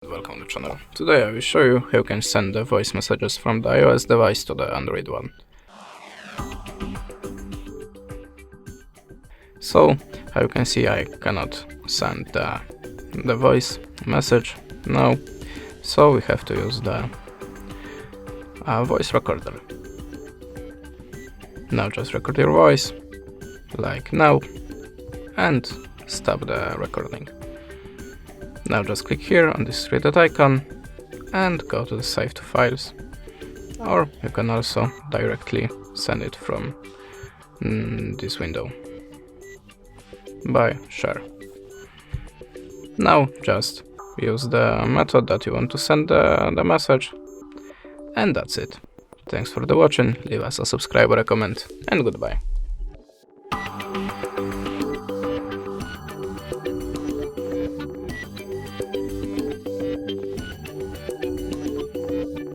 Welcome to the channel. Today I will show you how you can send the voice messages from the iOS device to the Android one. So, how you can see, I cannot send the voice message now, so we have to use the voice recorder. Now just record your voice, like now, and stop the recording. Now just click here on this three-dot icon and go to the Save to Files, or you can also directly send it from this window by Share. Now just use the method that you want to send the message, and that's it. Thanks for the watching, leave us a subscribe or a comment, and goodbye.